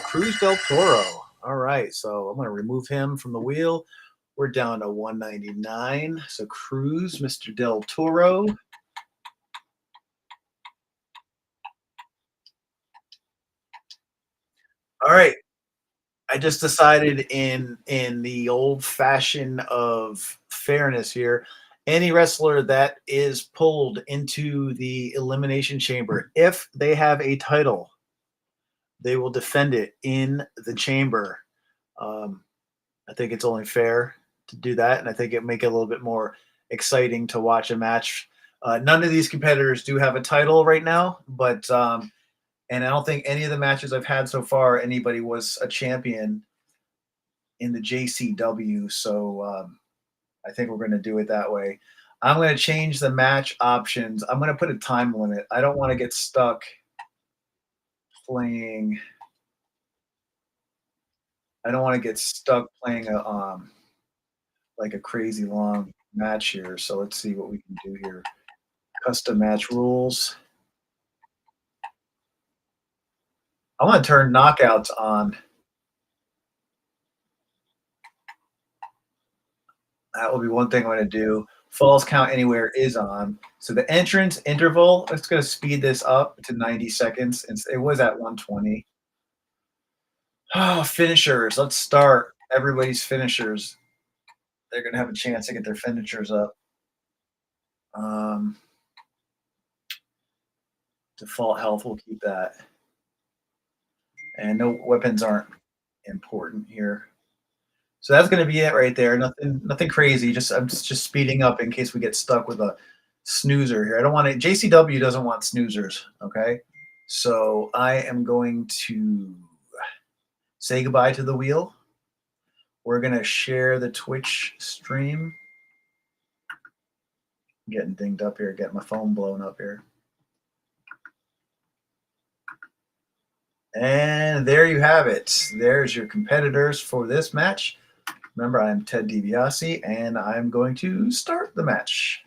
Cruz del Toro. All right, so I'm going to remove him from the wheel. We're down to 199. So Cruz, Mr. Del Toro. All right. I just decided in the old fashion of fairness here, any wrestler that is pulled into the elimination chamber, if they have a title, they will defend it in the chamber. I think it's only fair to do that, and I think it make it a little bit more exciting to watch a match. None of these competitors do have a title right now, but and I don't think any of the matches I've had so far, anybody was a champion in the JCW. So I think we're going to do it that way. I'm going to change the match options. I'm going to put a time limit. I don't want to get stuck playing. I don't want to get stuck playing a like a crazy long match here. So let's see what we can do here. Custom match rules. I want to turn knockouts on. That will be one thing I'm going to do. Falls count anywhere is on. So the entrance interval, let's go speed this up to 90 seconds. It was at 120. Oh, finishers. Let's start everybody's finishers. They're going to have a chance to get their finishers up. Default health, we'll keep that. And no weapons aren't important here. So that's going to be it right there. Nothing crazy. I'm just speeding up in case we get stuck with a snoozer here. I don't want to. JCW doesn't want snoozers. Okay, so I am going to say goodbye to the wheel. We're gonna share the Twitch stream. I'm getting dinged up here. Getting my phone blown up here. And there you have it. There's your competitors for this match. Remember, I'm Ted DiBiase, and I'm going to start the match.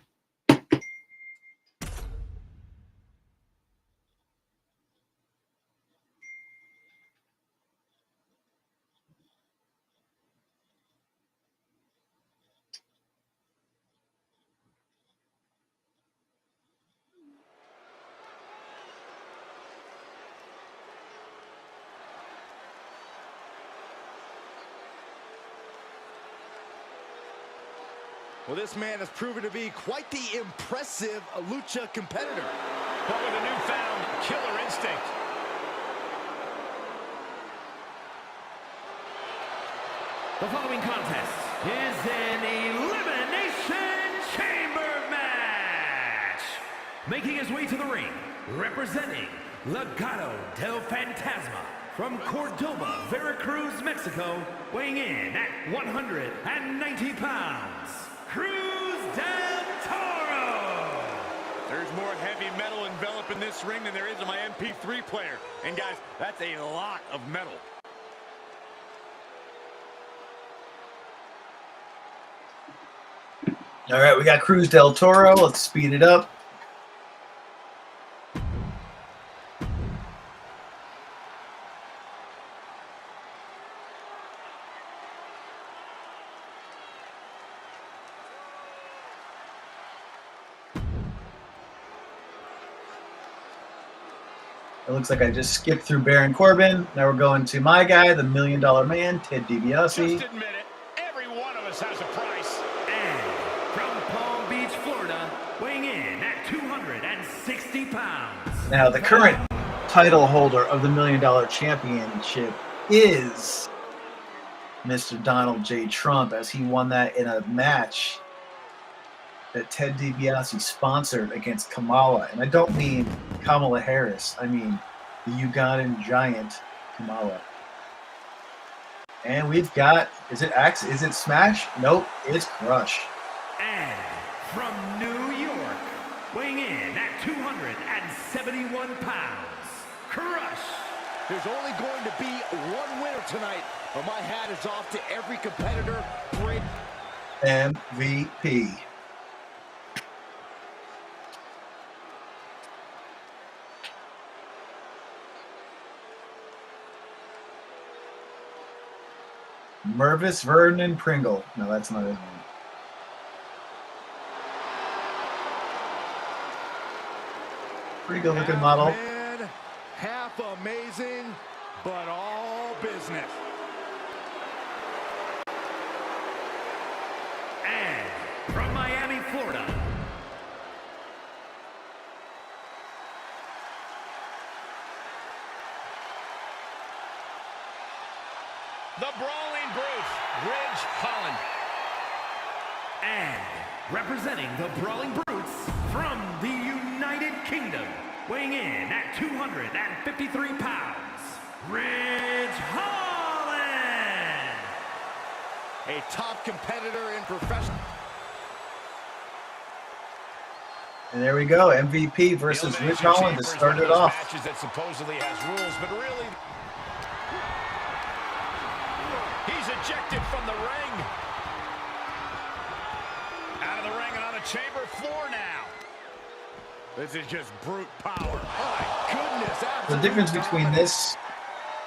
Well, this man has proven to be quite the impressive lucha competitor. But with a newfound killer instinct. The following contest is an Elimination Chamber match. Making his way to the ring, representing Legado del Fantasma from Cordoba, Veracruz, Mexico, weighing in at 190 pounds, Cruz del Toro. There's more heavy metal enveloped in this ring than there is in my MP3 player. And guys, that's a lot of metal. All right, we got Cruz del Toro. Let's speed it up. It looks like I just skipped through Baron Corbin. Now we're going to my guy, the $1 Million Man, Ted DiBiase. Just admit it, every one of us has a price. And from Palm Beach, Florida, weighing in at 260 pounds. Now the current title holder of the $1 Million Championship is Mr. Donald J. Trump, as he won that in a match that Ted DiBiase sponsored against Kamala. And I don't mean Kamala Harris. I mean the Ugandan giant Kamala. And we've got, is it Axe? Is it Smash? Nope, it's Crush. And from New York, weighing in at 271 pounds, Crush. There's only going to be one winner tonight, but my hat is off to every competitor. Great MVP. Mervis Vernon Pringle. No, that's not his name. Pretty good looking model. Man, half amazing, but all business. And from Miami, Florida, The Brawling Brute, Ridge Holland. and representing the Brawling Brutes from the United Kingdom, weighing in at 253 pounds, Ridge Holland. A top competitor in professional. And there we go. MVP versus Ridge Holland to start it off. Matches that supposedly has rules, but really, he's ejected from the ring. Out of the ring and on the chamber floor now. This is just brute power. Oh my goodness. The difference between this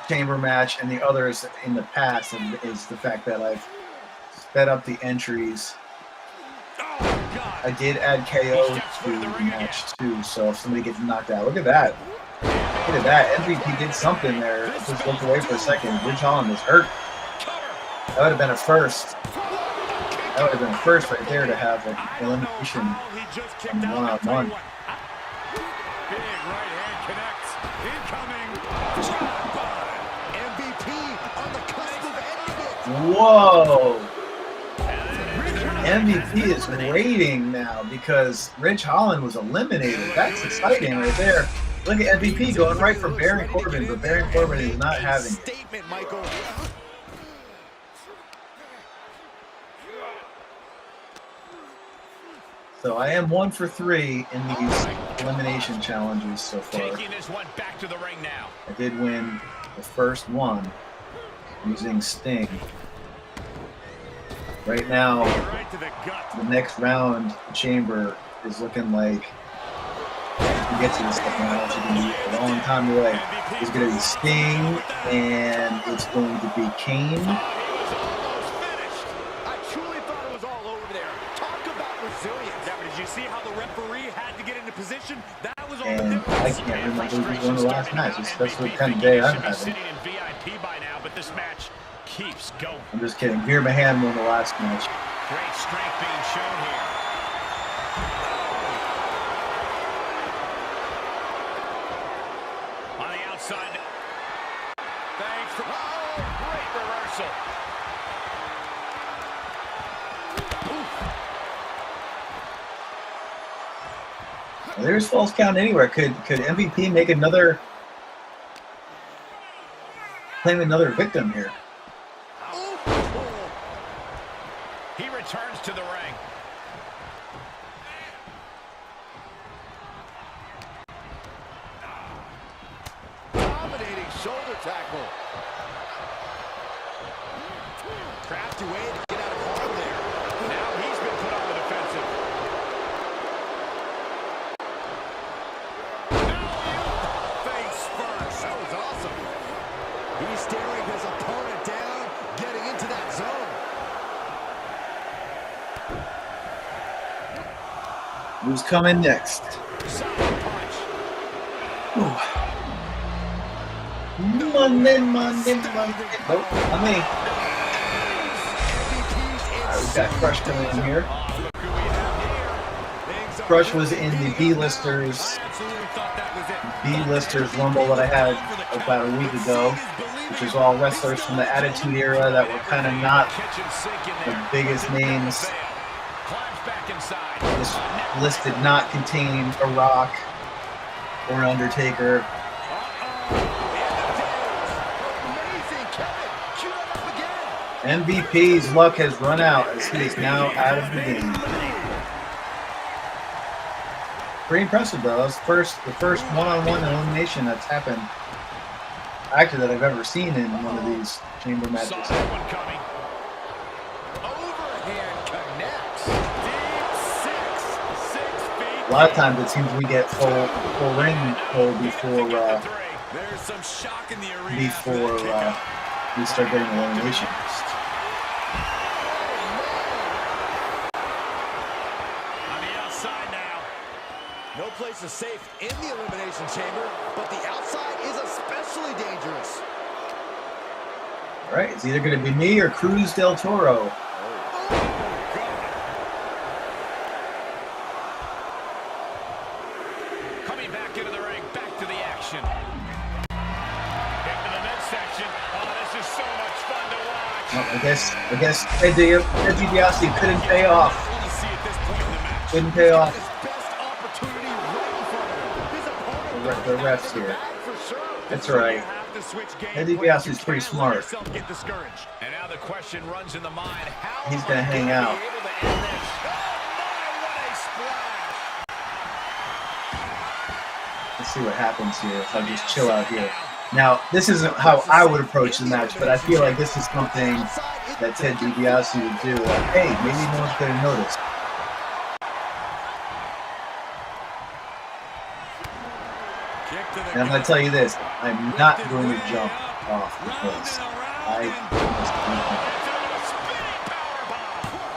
chamber match and the others in the past is the fact that I've sped up the entries. I did add KO to the match too, so if somebody gets knocked out, look at that. Look at that. MVP did something there. Just looked away for a second. Ridge Holland is hurt. That would have been a first. That would have been a first right there to have an elimination one-on-one. Big right hand connects. Incoming. MVP on the cusp of ending it. Whoa! MVP is waiting now because Rich Holland was eliminated. That's exciting right there. Look at MVP going right for Baron Corbin, but Baron Corbin is not having it. Statement, Michael. So I am 1 for 3 in these elimination challenges so far. Taking this one back to the ring now. I did win the first one using Sting. Right now, Right to the gut. the next round, the Chamber is looking like we get to the second round. It's going to be a long time away. It's going to be Sting, and it's going to be Kane. I truly thought it was all over there. Talk about resilience. Yeah, but did you see how the referee had to get into position? That was all the And difference. I can't remember who won the last match. That's the kind of day I'm having. Sitting in VIP by now, but this match keeps going. I'm just kidding. Veer Mahan won the last match. Great strength being shown here. On the outside. Thanks for great reversal. There's false count anywhere. Could MVP make claim another victim here? He returns to the ring. Dominating shoulder tackle. Crafty way to get out of harm there. Now he's been put on the defensive. Face first. That was awesome. He's staring his opponent down, getting into that zone. Who's coming next? Solid punch. Ooh. Monday. Nope, not me. Alright, we've got Crush coming in here. Crush was in the B-Listers Rumble that I had about a week ago, which was all wrestlers from the Attitude Era that were kind of not the biggest names. This list did not contain a Rock or an Undertaker. MVP's luck has run out as he is now out of the game. Pretty impressive though. That's the first one-on-one elimination that's happened, actually, that I've ever seen in one of these chamber matches. Saw that one coming. Overhand connects. Deep 6 feet. A lot of times it seems we get full ring pull before There's some shock in the arena after that kickout. we start getting elimination. On the outside now. No place is safe in the Elimination Chamber, but the outside is especially dangerous. All right, it's either going to be me or Cruz del Toro. Coming back into the ring, back to the action. Into the midsection. Oh, this is so much fun to watch. Well, I guess Ted DiBiase couldn't pay off. Want to see at this point in the match. Couldn't pay off His best opportunity right in front of him. His opponent the refs here. for sure. That's all right. Ted DiBiase is pretty smart. Get discouraged. And now the question runs in the mind. How He's going to hang out. be able to end this? Oh, my, what a splash. Let's see what happens here if I just chill out here. Now, this isn't how I would approach the match, but I feel like this is something that Ted DiBiase would do. Like, hey, maybe no one's going to notice. And I'm going to tell you this, I'm not going to jump off because I must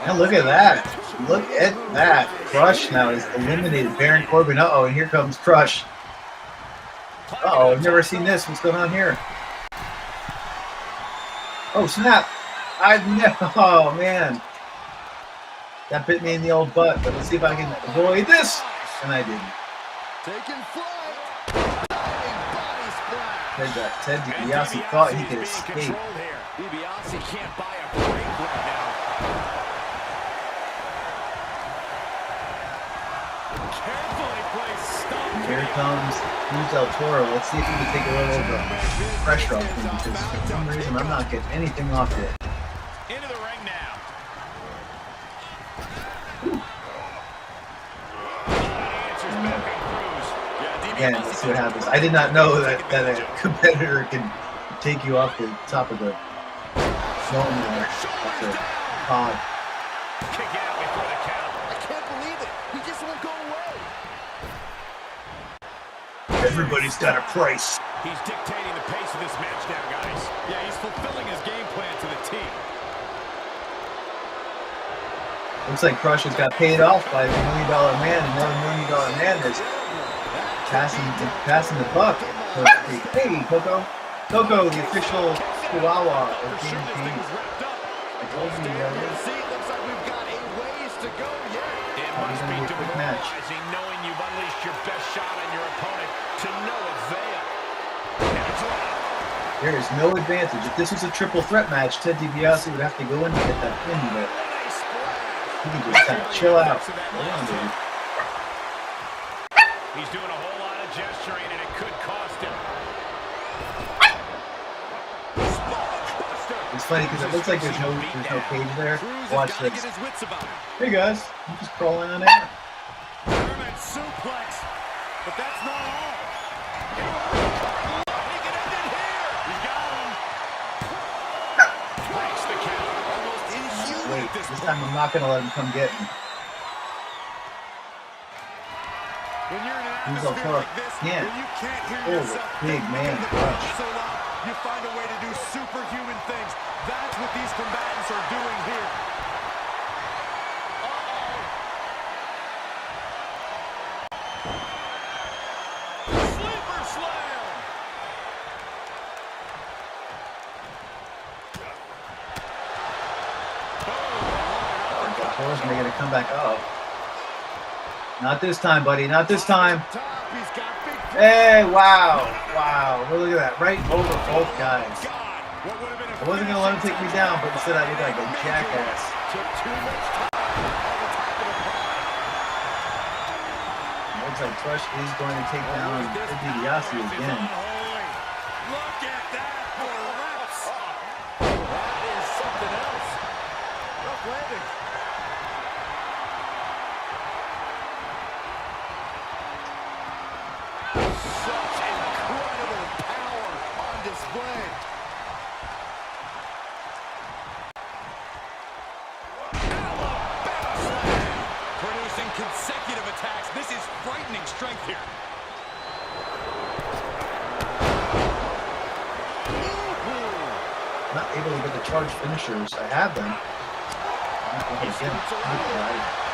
be. And look at that. Look at that. Crush now is eliminated. Baron Corbin. Uh-oh, and here comes Crush. Uh-oh, I've never seen this. What's going on here? Oh, snap. Oh, man. That bit me in the old butt, but let's see if I can avoid this. And I didn't. Taking flight. Diving body splash. Ted DiBiase thought he could escape. DiBiase can't buy a break right now. Carefully placed stomp. And here comes Cruz Del Toro. Let's see if he can take a little of the pressure off him, because for some reason I'm not getting anything off it. Into the ring now. Answers back on Cruz. Again, let's see what happens. I did not know that a competitor can take you off the top of the zone there. Off the pod. Kick out before the count. I can't believe it. He just won't go away. Everybody's got a price. He's dictating the pace of this match now, guys. Yeah, he's fulfilling his game plan to the T. Looks like Crush has got paid off by the $1 Million Man. Another $1 Million Man is passing the buck. So to speak. Hey, Coco. Coco, the official Chihuahua of Jamez Gamez. I told you already. See, it looks like we've got a ways to go yet. It Oh, must he's be gonna be a quick match. demoralizing knowing you've unleashed your best shot on your opponent to no avail. And it's loud. There is no advantage. If this was a triple threat match, Ted DiBiase would have to go in and get that pin, but he can just kind of chill out. Hold on, dude. He's doing a whole lot of gesturing, and it could cost him. It's funny because it looks like there's no cage there. Watch this. Get his wits about him. Hey guys, I'm just crawling on air. German suplex, but that's not all. He can end it here. He's got him. Breaks the count. Almost inhuman Wait, at this this point. time I'm not gonna let him come get me. When you're in an He's all atmosphere tough. like this, Yeah. when you can't hear Oh, yourself big think man, because the Crush. crowd is so loud, you find a way to do superhuman things. That's what these combatants are doing here. Sleeper slam. Torres making a comeback. Oh, not this time, buddy. Not this time. Top, he's got big Hey, wow, wow. Well, look at that. Right over both guys. God. What would have been a I wasn't gonna let him take me down, but instead I look like a jackass. Took too much time on the top of the pile. Looks like Crush is going to take down Ted DiBiase again. Unholy. Look at that for reps. That is something else. Rough landing. Such incredible power on display. Alabama slam. Producing consecutive attacks. This is frightening strength here. Not able to get the charge finishers. I have them. Not able to get them.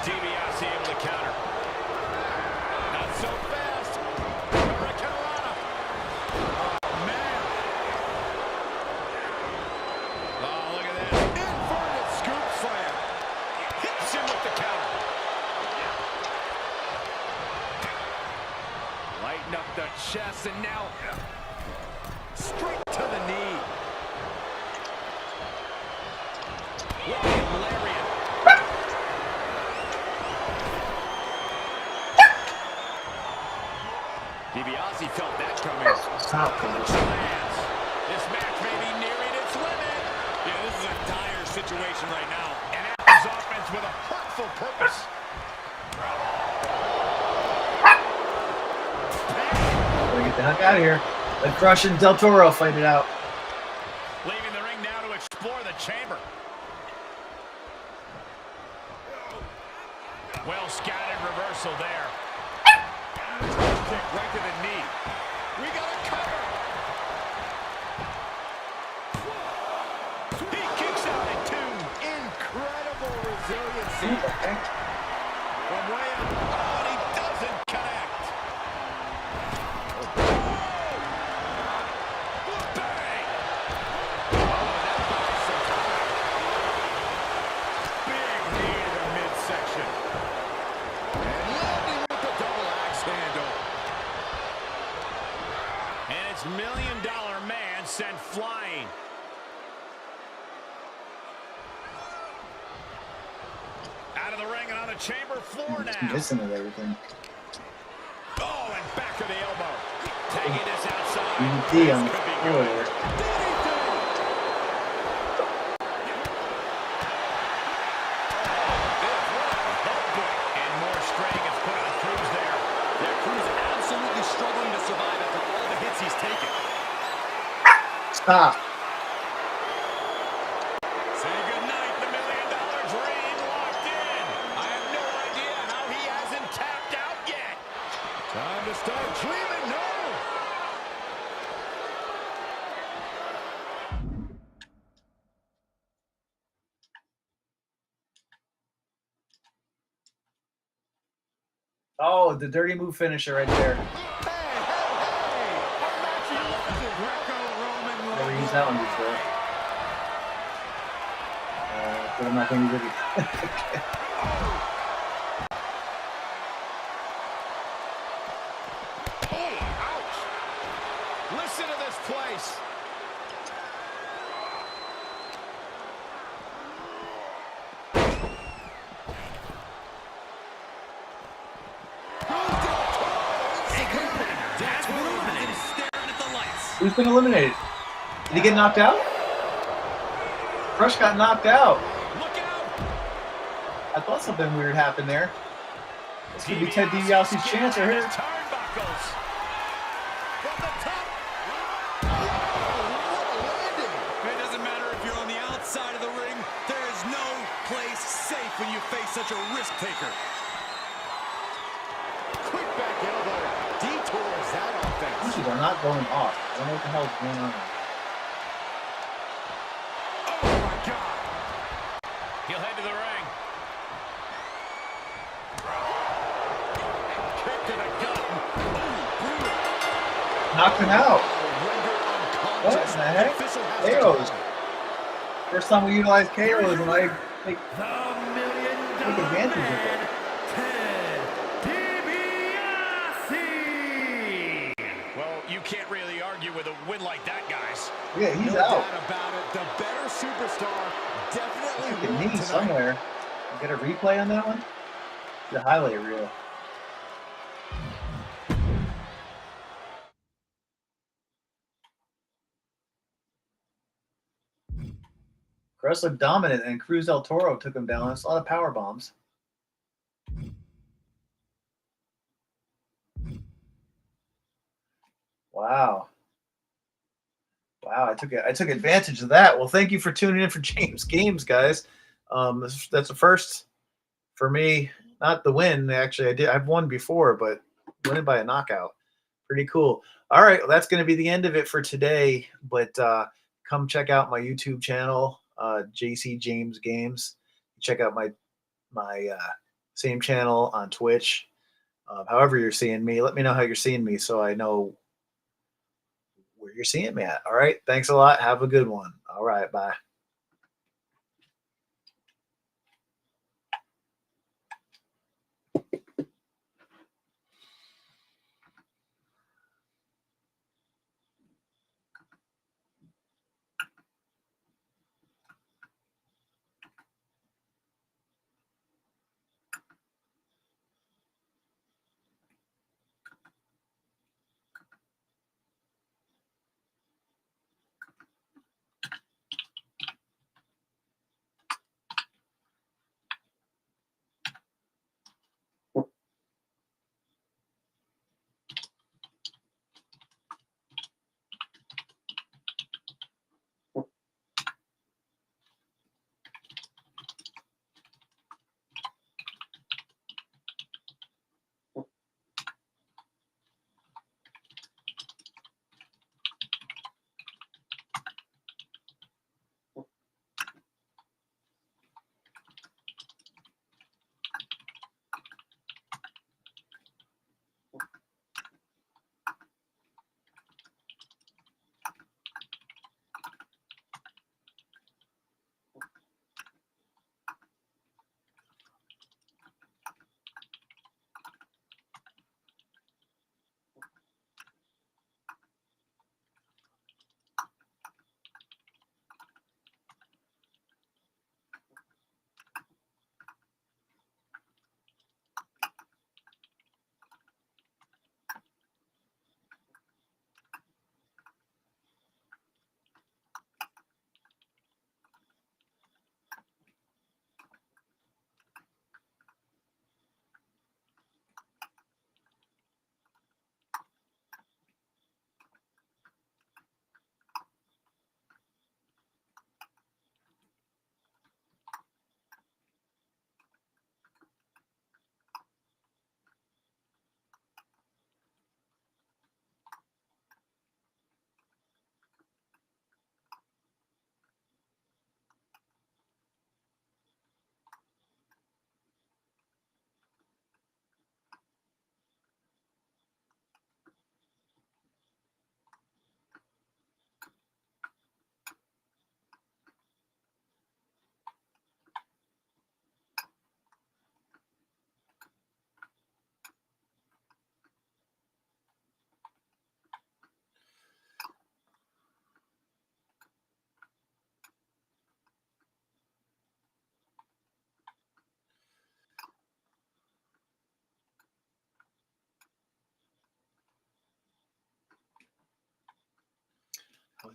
DiBiase able to counter. Not so fast. Hurricanrana. Oh, man. Oh, look at this. Inverted scoop slam. Hits him with the counter. Lighten up the chest and now straight to the knee. Running lariat. DiBiase felt that coming. Stop it. Lands. This match may be nearing its limit. Yeah, this is a dire situation right now. And Apple's offense with a hurtful purpose. Gotta get the heck out of here. Let Crush and Del Toro fight it out. Leaving the ring now to explore the chamber. Well scouted reversal there. Kick right to the knee. We got a cover. He kicks out at two. Incredible Who resiliency. the heck? From way up. Oh, and he doesn't connect. Bang! Oh, that buys some time. Big knee to the midsection. And landing with the double axe handle. And it's $1 Million Man sent flying. of the ring and on the chamber floor Just now. missing with everything. Oh, and back of the elbow. Taking this outside. DDT on the Could be floor good. there. And more strain gets put on Cruz there. Yeah, Cruz absolutely struggling to survive after all the hits he's taken. Stop. Say goodnight, the $1 million dream locked in. I have no idea how he hasn't tapped out yet. Time to start dreaming, no! Oh, the dirty move finisher right there. Never used that one before. But I'm not going to use it. Oh, ouch. Listen to this place. That's one eliminated. Staring at the lights. Who's been eliminated? Did he get knocked out? Rush got knocked out. Look out. I thought something weird happened there. This could be Ted DiBiase's chance right here. Turnbuckles. From the top. Whoa, what a landing. It doesn't matter if you're on the outside of the ring. There is no place safe when you face such a risk taker. Quick back elbow. Detours that offense. Punches are not going off. I don't know what the hell is going on. Oh, my God. He'll head to the ring. Kick to the gut. Knocked him out. Render What unconscious. the heck? Official has to KOs. count. First time we utilize KOs when I take The $1 million advantage of it. man, Ted DiBiase. Well, you can't really argue with a win like that, guys. Yeah, he's No out. doubt about it. The better superstar definitely Took a won knee tonight. somewhere. Get a replay on that one? The highlight reel. Cruz looked dominant, and Cruz del Toro took him down. That's a lot of power bombs. Wow. Wow, I took advantage of that. Well, thank you for tuning in for Jamez Gamez, guys. That's a first for me. Not the win, actually. I've won before, but winning by a knockout. Pretty cool. All right, well, that's going to be the end of it for today. But come check out my YouTube channel, JCW Games. Check out my same channel on Twitch. However you're seeing me, let me know how you're seeing me so I know where you're seeing me at. All right, thanks a lot. Have a good one. All right, bye.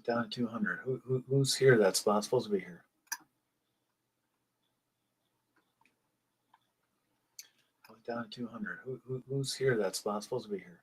Down to 200. Who's here? That spot's supposed to be here. Down to 200. Who's here? That spot's supposed to be here.